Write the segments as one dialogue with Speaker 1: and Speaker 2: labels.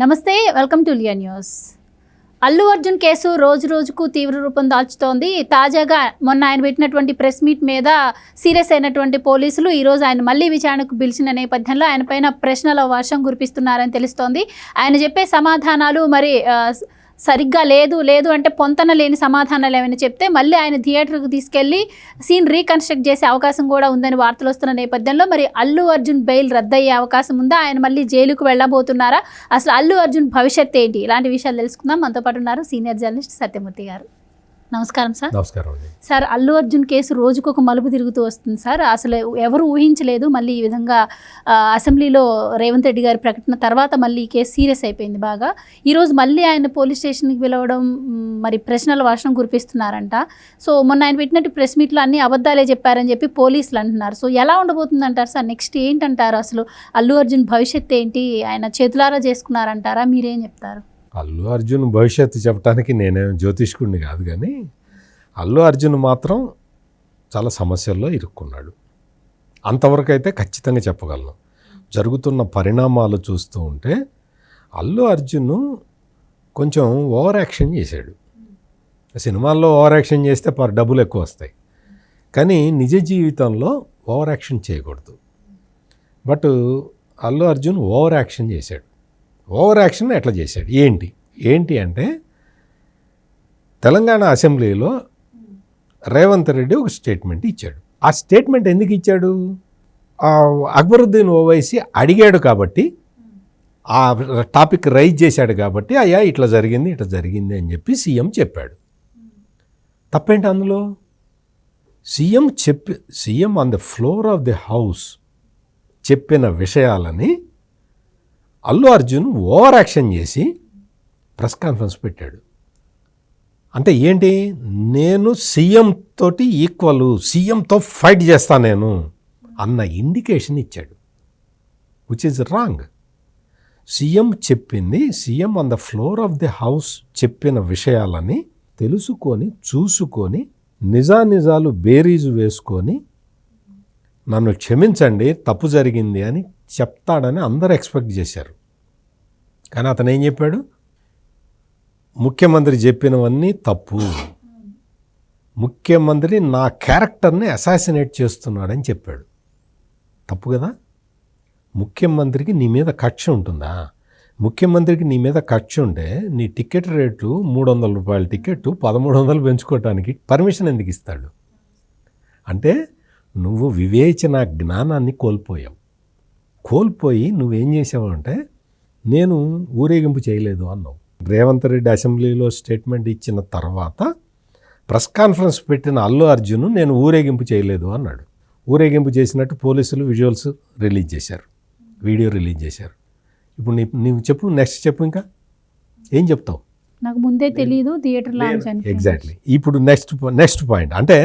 Speaker 1: నమస్తే, welcome to Liya news. Allu Arjun కేసు రోజు రోజుకు తీవ్ర రూపం దాల్చుతోంది. తాజాగా మొన్న ఆయన పెట్టినటువంటి ప్రెస్ మీట్ మీద సీరియస్ అయినటువంటి పోలీసులు ఈరోజు ఆయన మళ్ళీ విచారణకు పిలిచిన నేపథ్యంలో ఆయన పైన ప్రశ్నల వర్షం కురిపిస్తున్నారని తెలుస్తోంది. ఆయన చెప్పే సమాధానాలు మరి సరిగ్గా లేదు అంటే పొంతన లేని సమాధానాలు ఏమైనా చెప్తే మళ్ళీ ఆయన థియేటర్కి తీసుకెళ్లి సీన్ రీకన్స్ట్రక్ట్ చేసే అవకాశం కూడా ఉందని వార్తలు వస్తున్న నేపథ్యంలో మరి అల్లు అర్జున్ బెయిల్ రద్దయ్యే అవకాశం ఉందా? ఆయన మళ్ళీ జైలుకు వెళ్ళబోతున్నారా? అసలు అల్లు అర్జున్ భవిష్యత్ ఏంటి? ఇలాంటి విషయాలు తెలుసుకుందాం. మనతో పాటు ఉన్నారు సీనియర్ జర్నలిస్ట్ సత్యమూర్తి గారు. నమస్కారం సార్.
Speaker 2: నమస్కారం అండి.
Speaker 1: సార్, అల్లు అర్జున్ కేసు రోజుకు ఒక మలుపు తిరుగుతూ వస్తుంది సార్. అసలు ఎవరు ఊహించలేదు మళ్ళీ ఈ విధంగా అసెంబ్లీలో రేవంత్ రెడ్డి గారి ప్రకటన తర్వాత మళ్ళీ ఈ కేసు సీరియస్ అయిపోయింది బాగా. ఈరోజు మళ్ళీ ఆయన పోలీస్ స్టేషన్కి పిలవడం, మరి ప్రశ్నల వర్షం కురిపిస్తున్నారంట. సో మొన్న ఆయన పెట్టినట్టు ప్రెస్ మీట్లో అన్ని అబద్ధాలే చెప్పారని చెప్పి పోలీసులు అంటున్నారు. సో ఎలా ఉండబోతుంది అంటారు సార్? నెక్స్ట్ ఏంటంటారు? అసలు అల్లు అర్జున్ భవిష్యత్తు ఏంటి? ఆయన చేతులారా చేసుకున్నారంటారా? మీరేం చెప్తారు?
Speaker 2: అల్లు అర్జున్ భవిష్యత్తు చెప్పడానికి నేనేం జ్యోతిష్కుడిని కాదు, కానీ అల్లు అర్జున్ మాత్రం చాలా సమస్యల్లో ఇరుక్కున్నాడు. అంతవరకు అయితే ఖచ్చితంగా చెప్పగలను. జరుగుతున్న పరిణామాలు చూస్తూ ఉంటే అల్లు అర్జున్ కొంచెం ఓవర్ యాక్షన్ చేశాడు. సినిమాల్లో ఓవర్ యాక్షన్ చేస్తే డబ్బులు ఎక్కువ వస్తాయి, కానీ నిజ జీవితంలో ఓవర్ యాక్షన్ చేయకూడదు. But Allu Arjun over action చేశాడు. ఓవర్ యాక్షన్ ఎట్లా చేశాడు? ఏంటి అంటే తెలంగాణ అసెంబ్లీలో రేవంత్ రెడ్డి ఒక స్టేట్మెంట్ ఇచ్చాడు. ఆ స్టేట్మెంట్ ఎందుకు ఇచ్చాడు? అక్బరుద్దీన్ ఓవైసీ అడిగాడు కాబట్టి, ఆ టాపిక్ రైజ్ చేశాడు కాబట్టి, అయ్యా ఇట్లా జరిగింది అని చెప్పి సీఎం చెప్పాడు. తప్పేంటి అందులో? CM on the floor of the house చెప్పిన విషయాలని అల్లు అర్జున్ ఓవర్ యాక్షన్ చేసి ప్రెస్ కాన్ఫరెన్స్ పెట్టాడు. అంటే ఏంటి? నేను సీఎం తోటి ఈక్వల్, సీఎంతో ఫైట్ చేస్తా నేను అన్న ఇండికేషన్ ఇచ్చాడు, విచ్ ఈజ్ రాంగ్. సీఎం చెప్పింది, CM on the floor of the house చెప్పిన విషయాలని తెలుసుకొని చూసుకొని నిజాలు బేరీజు వేసుకొని నన్ను క్షమించండి తప్పు జరిగింది అని చెప్తాడని అందరూ ఎక్స్పెక్ట్ చేశారు. కానీ అతను ఏం చెప్పాడు? ముఖ్యమంత్రి చెప్పినవన్నీ తప్పు, ముఖ్యమంత్రి నా క్యారెక్టర్ని అసాసినేట్ చేస్తున్నాడని చెప్పాడు. తప్పు కదా? ముఖ్యమంత్రికి నీ మీద కక్ష ఉంటుందా? ముఖ్యమంత్రికి నీ మీద కక్ష ఉంటే నీ టికెట్ రేటు 300 రూపాయల టికెట్ 1300 పెంచుకోవడానికి పర్మిషన్ ఎందుకు ఇస్తాడు? అంటే నువ్వు వివేచన జ్ఞానాన్ని కోల్పోయి నువ్వేం చేసావు అంటే నేను ఊరేగింపు చేయలేదు అన్నావు. రేవంత్ రెడ్డి అసెంబ్లీలో స్టేట్మెంట్ ఇచ్చిన తర్వాత ప్రెస్ కాన్ఫరెన్స్ పెట్టిన అల్లు అర్జున్ నేను ఊరేగింపు చేయలేదు అన్నాడు. ఊరేగింపు చేసినట్టు పోలీసులు విజువల్స్ రిలీజ్ చేశారు, వీడియో రిలీజ్ చేశారు. ఇప్పుడు నీవు చెప్పు, నెక్స్ట్ చెప్పు. ఇంకా ఏం చెప్తావు?
Speaker 1: నాకు ముందే తెలియదు థియేటర్లో.
Speaker 2: ఎగ్జాక్ట్లీ. ఇప్పుడు నెక్స్ట్ పాయింట్ అంటే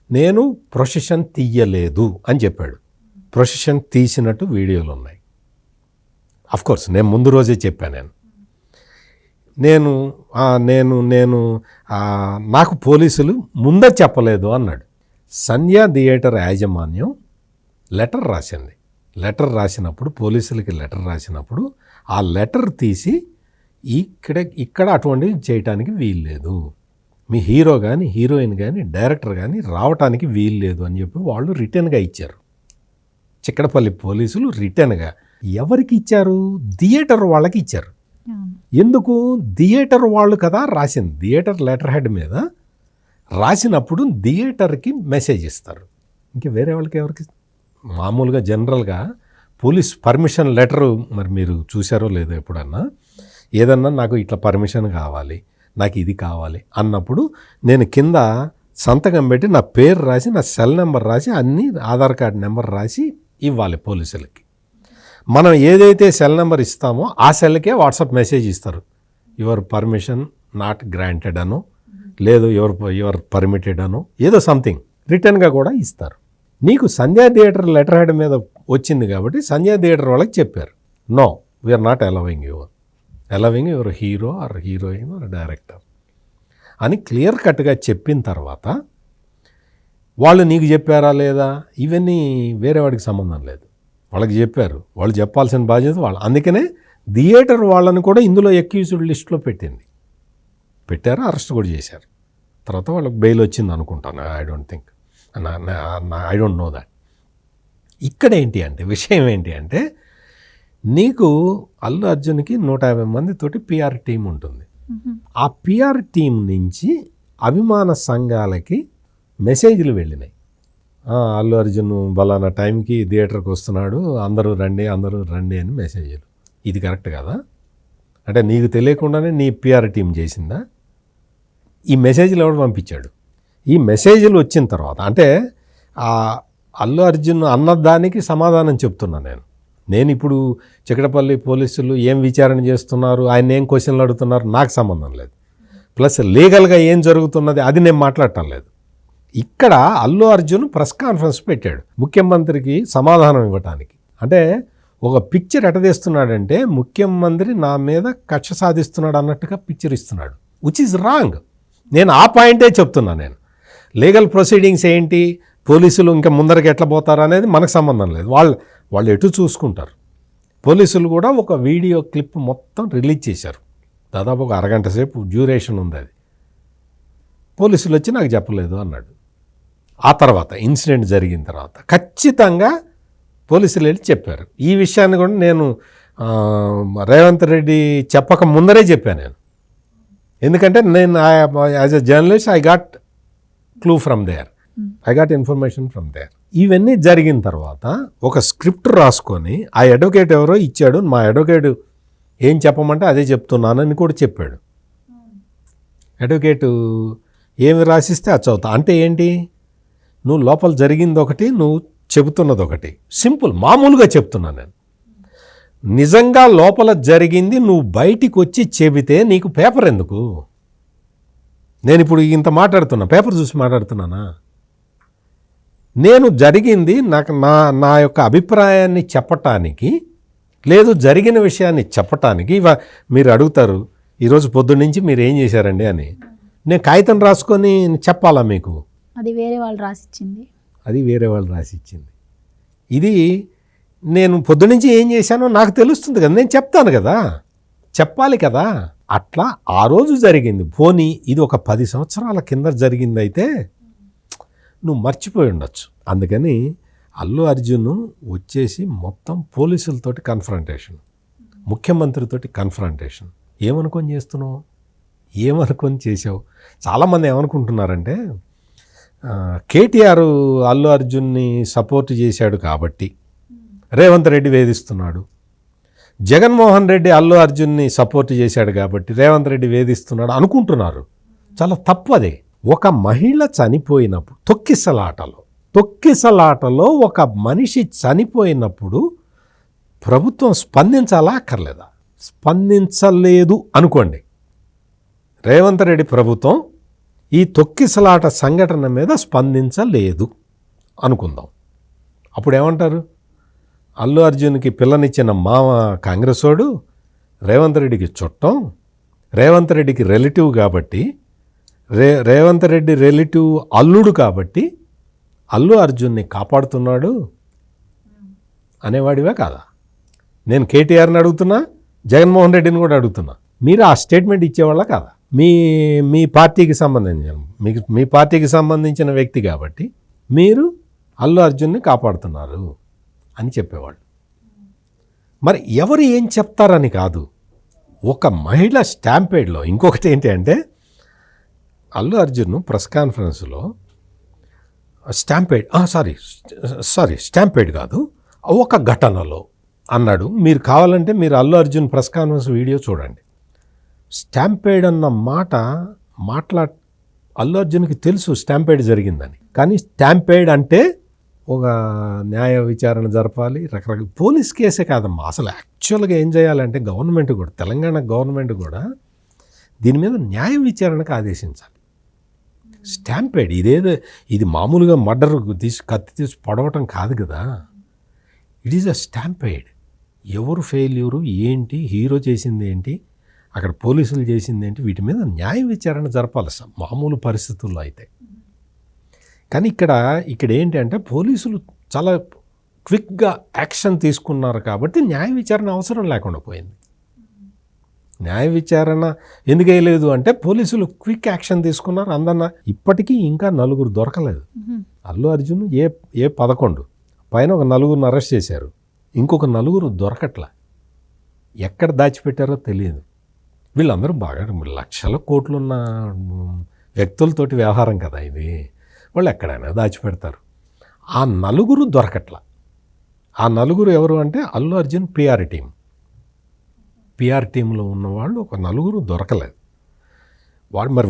Speaker 2: నేను ప్రొసెషన్ తీయలేదు అని చెప్పాడు. ప్రొసెషన్ తీసినట్టు వీడియోలు ఉన్నాయి. అఫ్కోర్స్ నేను ముందు రోజే చెప్పాను. నాకు పోలీసులు ముందే చెప్పలేదు అన్నాడు. సంధ్యా థియేటర్ యాజమాన్యం లెటర్ రాసింది. లెటర్ రాసినప్పుడు, పోలీసులకి లెటర్ రాసినప్పుడు ఆ లెటర్ తీసి ఇక్కడ అటువంటివి చేయటానికి వీల్లేదు, మీ హీరో కానీ హీరోయిన్ కానీ డైరెక్టర్ కానీ రావటానికి వీల్లేదు అని చెప్పి వాళ్ళు రిటర్న్గా ఇచ్చారు. చిక్కడపల్లి పోలీసులు రిటర్న్గా ఎవరికి ఇచ్చారు? థియేటర్ వాళ్ళకి ఇచ్చారు. ఎందుకు? థియేటర్ వాళ్ళు కదా రాసింది. థియేటర్ లెటర్ హెడ్ మీద రాసినప్పుడు థియేటర్కి మెసేజ్ ఇస్తారు, ఇంకా వేరే వాళ్ళకి ఎవరికి? మామూలుగా జనరల్గా పోలీస్ పర్మిషన్ లెటరు, మరి మీరు చూసారో లేదో ఎప్పుడన్నా, ఏదన్నా నాకు ఇట్లా పర్మిషన్ కావాలి, నాకు ఇది కావాలి అన్నప్పుడు నేను కింద సంతకం పెట్టి నా పేరు రాసి నా సెల్ నెంబర్ రాసి అన్ని ఆధార్ కార్డ్ నెంబర్ రాసి ఇవ్వాలి పోలీసులకి. మనం ఏదైతే సెల్ నెంబర్ ఇస్తామో ఆ సెల్కే వాట్సాప్ మెసేజ్ ఇస్తారు, యువర్ పర్మిషన్ నాట్ గ్రాంటెడ్ అనో, లేదు యువర్ పర్మిటెడ్ అనో, ఏదో సంథింగ్ రిటర్న్గా కూడా ఇస్తారు. నీకు సంధ్యా థియేటర్ లెటర్ హెడ్ మీద వచ్చింది కాబట్టి సంధ్యా థియేటర్ వాళ్ళకి చెప్పారు, no we're not allowing your hero or heroine or director అని క్లియర్ కట్గా చెప్పిన తర్వాత వాళ్ళు నీకు చెప్పారా లేదా ఇవన్నీ వేరే వాడికి సంబంధం లేదు. వాళ్ళకి చెప్పారు, వాళ్ళు చెప్పాల్సిన బాధ్యత వాళ్ళు. అందుకనే థియేటర్ వాళ్ళని కూడా ఇందులో అక్యూజ్డ్ లిస్ట్లో పెట్టారు, అరెస్ట్ కూడా చేశారు. తర్వాత వాళ్ళకి బెయిల్ వచ్చింది అనుకుంటాను. I don't know that. ఇక్కడ ఏంటి అంటే విషయం ఏంటి అంటే నీకు అల్లు అర్జున్కి 150 మందితోటి పిఆర్ టీం ఉంటుంది. ఆ పిఆర్ టీం నుంచి అభిమాన సంఘాలకి మెసేజ్లు వెళ్ళినాయి. అల్లు అర్జున్ బలానా టైంకి థియేటర్కి వస్తున్నాడు, అందరూ రండి అని మెసేజ్లు. ఇది కరెక్ట్ కదా? అంటే నీకు తెలియకుండానే నీ పిఆర్ టీం చేసిందా? ఈ మెసేజ్లు ఎవడు పంపించాడు? ఈ మెసేజ్లు వచ్చిన తర్వాత అంటే అల్లు అర్జున్ అన్నదానికి సమాధానం చెప్తున్నా నేను ఇప్పుడు చికటపల్లి పోలీసులు ఏం విచారణ చేస్తున్నారు, ఆయన ఏం క్వశ్చన్లు అడుగుతున్నారు నాకు సంబంధం లేదు. ప్లస్ లీగల్గా ఏం జరుగుతున్నది అది నేను మాట్లాడటం లేదు. ఇక్కడ అల్లు అర్జున్ ప్రెస్ కాన్ఫరెన్స్ పెట్టాడు ముఖ్యమంత్రికి సమాధానం ఇవ్వటానికి. అంటే ఒక పిక్చర్ ఎటదీస్తున్నాడంటే ముఖ్యమంత్రి నా మీద కక్ష సాధిస్తున్నాడు అన్నట్టుగా పిక్చర్ ఇస్తున్నాడు, విచ్ ఈజ్ రాంగ్. నేను ఆ పాయింటే చెప్తున్నా. నేను లీగల్ ప్రొసీడింగ్స్ ఏంటి, పోలీసులు ఇంకా ముందరికి ఎట్లా పోతారు అనేది మనకు సంబంధం లేదు. వాళ్ళు ఎటు చూసుకుంటారు. పోలీసులు కూడా ఒక వీడియో క్లిప్ మొత్తం రిలీజ్ చేశారు, దాదాపు ఒక అరగంట సేపు డ్యూరేషన్ ఉంది. అది పోలీసులు వచ్చి నాకు చెప్పలేదు అన్నాడు. ఆ తర్వాత ఇన్సిడెంట్ జరిగిన తర్వాత ఖచ్చితంగా పోలీసులు వెళ్ళి చెప్పారు. ఈ విషయాన్ని కూడా నేను రేవంత్ రెడ్డి చెప్పక ముందరే చెప్పాను నేను. ఎందుకంటే నేను as a journalist I got clue from there, I got information from there. ఇవన్నీ జరిగిన తర్వాత ఒక స్క్రిప్ట్ రాసుకొని ఆ అడ్వకేట్ ఎవరో ఇచ్చాడు, మా అడ్వకేట్ ఏం చెప్పమంటే అదే చెప్తున్నానని కూడా చెప్పాడు. అడ్వకేటు ఏమి రాసిస్తే అది చదువుతా. అంటే ఏంటి, నువ్వు లోపల జరిగింది ఒకటి, నువ్వు చెబుతున్నది ఒకటి. సింపుల్, మామూలుగా చెప్తున్నా నేను. నిజంగా లోపల జరిగింది నువ్వు బయటికి వచ్చి చెబితే నీకు పేపర్ ఎందుకు? నేను ఇప్పుడు ఇంత మాట్లాడుతున్నా, పేపర్ చూసి మాట్లాడుతున్నానా? నేను జరిగింది నాకు నా యొక్క అభిప్రాయాన్ని చెప్పటానికి, లేదు జరిగిన విషయాన్ని చెప్పటానికి. మీరు అడుగుతారు ఈరోజు పొద్దున్నుంచి మీరు ఏం చేశారండి అని. నేను కాగితం రాసుకొని చెప్పాలా మీకు?
Speaker 1: అది వేరే వాళ్ళు రాసిచ్చింది.
Speaker 2: ఇది నేను పొద్దునుంచి ఏం చేశానో నాకు తెలుస్తుంది కదా, నేను చెప్తాను కదా, చెప్పాలి కదా. అట్లా ఆ రోజు జరిగింది. పోనీ ఇది ఒక 10 సంవత్సరాల కింద జరిగింది అయితే నువ్వు మర్చిపోయి ఉండొచ్చు. అందుకని అల్లు అర్జున్ వచ్చేసి మొత్తం పోలీసులతోటి కన్ఫ్రంటేషన్, ముఖ్యమంత్రితోటి కన్ఫ్రంటేషన్. ఏమనుకొని చేస్తున్నావు, ఏమనుకొని చేసావు? చాలామంది ఏమనుకుంటున్నారంటే కేటీఆర్ అల్లు అర్జున్ని సపోర్ట్ చేశాడు కాబట్టి రేవంత్ రెడ్డి వేధిస్తున్నాడు, జగన్మోహన్ రెడ్డి అల్లు అర్జున్ని సపోర్ట్ చేశాడు కాబట్టి రేవంత్ రెడ్డి వేధిస్తున్నాడు అనుకుంటున్నారు. చాలా తప్పదే. ఒక మహిళ చనిపోయినప్పుడు తొక్కిసలాటలో ఒక మనిషి చనిపోయినప్పుడు ప్రభుత్వం స్పందించాలా అక్కర్లేదా? స్పందించలేదు అనుకోండి. రేవంత్ రెడ్డి ప్రభుత్వం ఈ తొక్కిసలాట సంఘటన మీద స్పందించలేదు అనుకుందాం. అప్పుడు ఏమంటారు? అల్లు అర్జున్కి పిల్లనిచ్చిన మామ కాంగ్రెసోడు, రేవంత్ రెడ్డికి చుట్టం, రేవంత్ రెడ్డికి రిలేటివ్ కాబట్టి, రేవంత్ రెడ్డి రిలేటివ్ అల్లుడు కాబట్టి అల్లు అర్జున్ని కాపాడుతున్నాడు అనేవాడివే కాదా? నేను కేటీఆర్ని అడుగుతున్నా, జగన్మోహన్ రెడ్డిని కూడా అడుగుతున్నా. మీరు ఆ స్టేట్మెంట్ ఇచ్చేవాళ్ళ కాదా? మీ పార్టీకి సంబంధించిన వ్యక్తి కాబట్టి మీరు అల్లు అర్జున్ని కాపాడుతున్నారు అని చెప్పేవాళ్ళు. మరి ఎవరు ఏం చెప్తారని కాదు, ఒక మహిళ స్టాంపేడ్లో. ఇంకొకటి ఏంటి అంటే అల్లు అర్జున్ ప్రెస్ కాన్ఫరెన్స్లో స్టాంపేడ్ కాదు, ఒక ఘటనలో అన్నాడు. మీరు కావాలంటే మీరు Allu Arjun press conference video చూడండి. స్టాంపేడ్ అన్న మాట అల్లు అర్జున్కి తెలుసు స్టాంపేడ్ జరిగిందని. కానీ స్టాంపేడ్ అంటే ఒక న్యాయ విచారణ జరపాలి, రకరకాల పోలీస్ కేసే కాదమ్మా. అసలు యాక్చువల్గా ఏం చేయాలంటే గవర్నమెంట్ కూడా, తెలంగాణ గవర్నమెంట్ కూడా దీని మీద న్యాయ విచారణకు ఆదేశించాలి. స్టాంపేడ్ ఇది మామూలుగా మర్డర్ కత్తి తీసి పడవటం కాదు కదా. It is a stampede. ఎవరు ఫెయిల్యూరు ఏంటి, హీరో చేసింది ఏంటి, అక్కడ పోలీసులు చేసింది ఏంటి, వీటి మీద న్యాయ విచారణ జరపాలి మామూలు పరిస్థితుల్లో అయితే. కానీ ఇక్కడ ఏంటి అంటే పోలీసులు చాలా క్విక్గా యాక్షన్ తీసుకున్నారు కాబట్టి న్యాయ విచారణ అవసరం లేకుండా పోయింది. న్యాయ విచారణ ఎందుకు వేయలేదు అంటే పోలీసులు క్విక్ యాక్షన్ తీసుకున్నారు. అందన్న ఇప్పటికీ ఇంకా 4 దొరకలేదు. అల్లు అర్జున్ ఏ 11 పైన ఒక 4 అరెస్ట్ చేశారు. ఇంకొక 4 దొరకట్లా. ఎక్కడ దాచిపెట్టారో తెలియదు. వీళ్ళందరూ బాగా లక్షల కోట్లున్న వ్యక్తులతోటి వ్యవహారం కదా ఇది. వాళ్ళు ఎక్కడైనా దాచిపెడతారు. ఆ 4 దొరకట్లా. ఆ 4 ఎవరు అంటే అల్లు అర్జున్ పిఆర్ టీంలో ఉన్నవాళ్ళు ఒక 4 దొరకలేదు.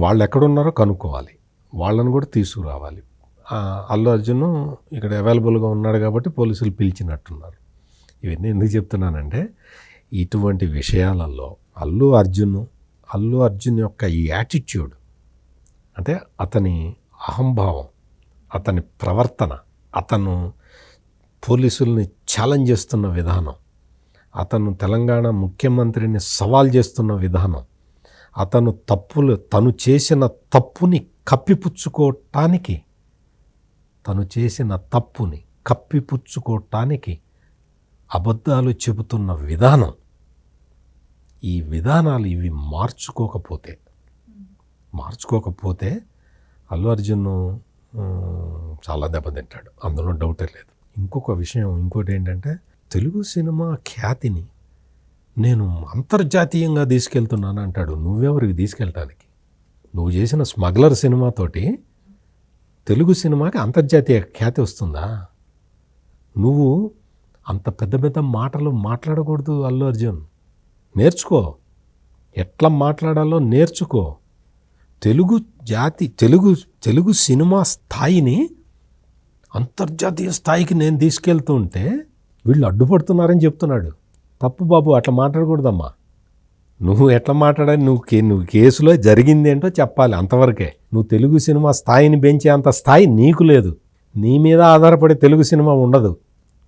Speaker 2: వాళ్ళు ఎక్కడున్నారో కనుక్కోవాలి, వాళ్ళని కూడా తీసుకురావాలి. అల్లు అర్జున్ ఇక్కడ అవైలబుల్గా ఉన్నాడు కాబట్టి పోలీసులు పిలిచినట్టున్నారు. ఇవన్నీ ఎందుకు చెప్తున్నానంటే ఇటువంటి విషయాలలో అల్లు అర్జున్ యొక్క ఈ యాటిట్యూడ్ అంటే అతని అహంభావం, అతని ప్రవర్తన, అతను పోలీసుల్ని ఛాలెంజ్ చేస్తున్న విధానం, అతను తెలంగాణ ముఖ్యమంత్రిని సవాల్ చేస్తున్న విధానం, తను చేసిన తప్పుని కప్పిపుచ్చుకోవటానికి అబద్ధాలు చెబుతున్న విధానం, ఈ విధానాలు ఇవి మార్చుకోకపోతే అల్లు అర్జున్ చాలా దెబ్బతింటాడు, అందులో డౌటే లేదు. ఇంకోటి ఏంటంటే తెలుగు సినిమా ఖ్యాతిని నేను అంతర్జాతీయంగా తీసుకెళ్తున్నాను అంటాడు. నువ్వెవరికి తీసుకెళ్ళటానికి? నువ్వు చేసిన స్మగ్లర్ సినిమాతోటి తెలుగు సినిమాకి అంతర్జాతీయ ఖ్యాతి వస్తుందా? నువ్వు అంత పెద్ద పెద్ద మాటలు మాట్లాడకూడదు అల్లు అర్జున్. నేర్చుకో, ఎట్లా మాట్లాడాలో నేర్చుకో. తెలుగు సినిమా స్థాయిని అంతర్జాతీయ స్థాయికి నేను తీసుకెళ్తూ ఉంటే వీళ్ళు అడ్డుపడుతున్నారని చెప్తున్నాడు. తప్పు బాబు, అట్లా మాట్లాడకూడదమ్మా. నువ్వు ఎట్లా మాట్లాడాలి? నువ్వు కేసులో జరిగింది ఏంటో చెప్పాలి, అంతవరకే. నువ్వు తెలుగు సినిమా స్థాయిని పెంచే అంత స్థాయి నీకు లేదు. నీ మీద ఆధారపడే తెలుగు సినిమా ఉండదు.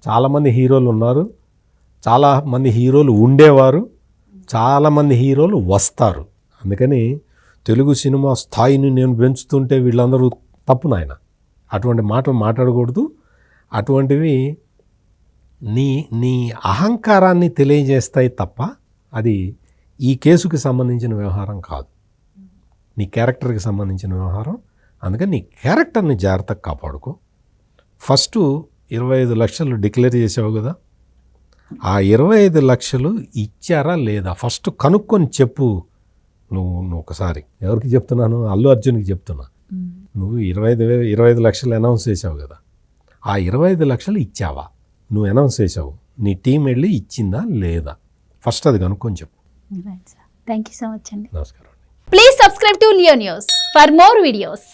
Speaker 2: చాలామంది హీరోలు ఉన్నారు, చాలామంది హీరోలు ఉండేవారు, చాలామంది హీరోలు వస్తారు. అందుకని తెలుగు సినిమా స్థాయిని నేను పెంచుతుంటే వీళ్ళందరూ తప్పు నాయన. అటువంటి మాటలు మాట్లాడకూడదు. అటువంటివి నీ అహంకారాన్ని తెలియజేస్తాయి తప్ప అది ఈ కేసుకి సంబంధించిన వ్యవహారం కాదు, నీ క్యారెక్టర్కి సంబంధించిన వ్యవహారం. అందుకని నీ క్యారెక్టర్ని జాగ్రత్తగా కాపాడుకో. ఫస్ట్ 25 లక్షలు డిక్లేర్ చేసావు కదా, ఆ 25 లక్షలు ఇచ్చారా లేదా ఫస్ట్ కనుక్కొని చెప్పు. నువ్వు ఒకసారి ఎవరికి చెప్తున్నాను? అల్లు అర్జున్కి చెప్తున్నా. నువ్వు 25 లక్షలు అనౌన్స్ చేసావు కదా, ఆ 25 లక్షలు ఇచ్చావా? నువ్వు అనౌన్స్ చేసావు, నీ టీం వెళ్ళి ఇచ్చిందా లేదా? ఫస్ట్ అది కనుక్కొని చెప్పు.
Speaker 1: థ్యాంక్ యూ సో మచ్ అండి.
Speaker 2: నమస్కారం.
Speaker 1: Please subscribe to Leo news for more videos.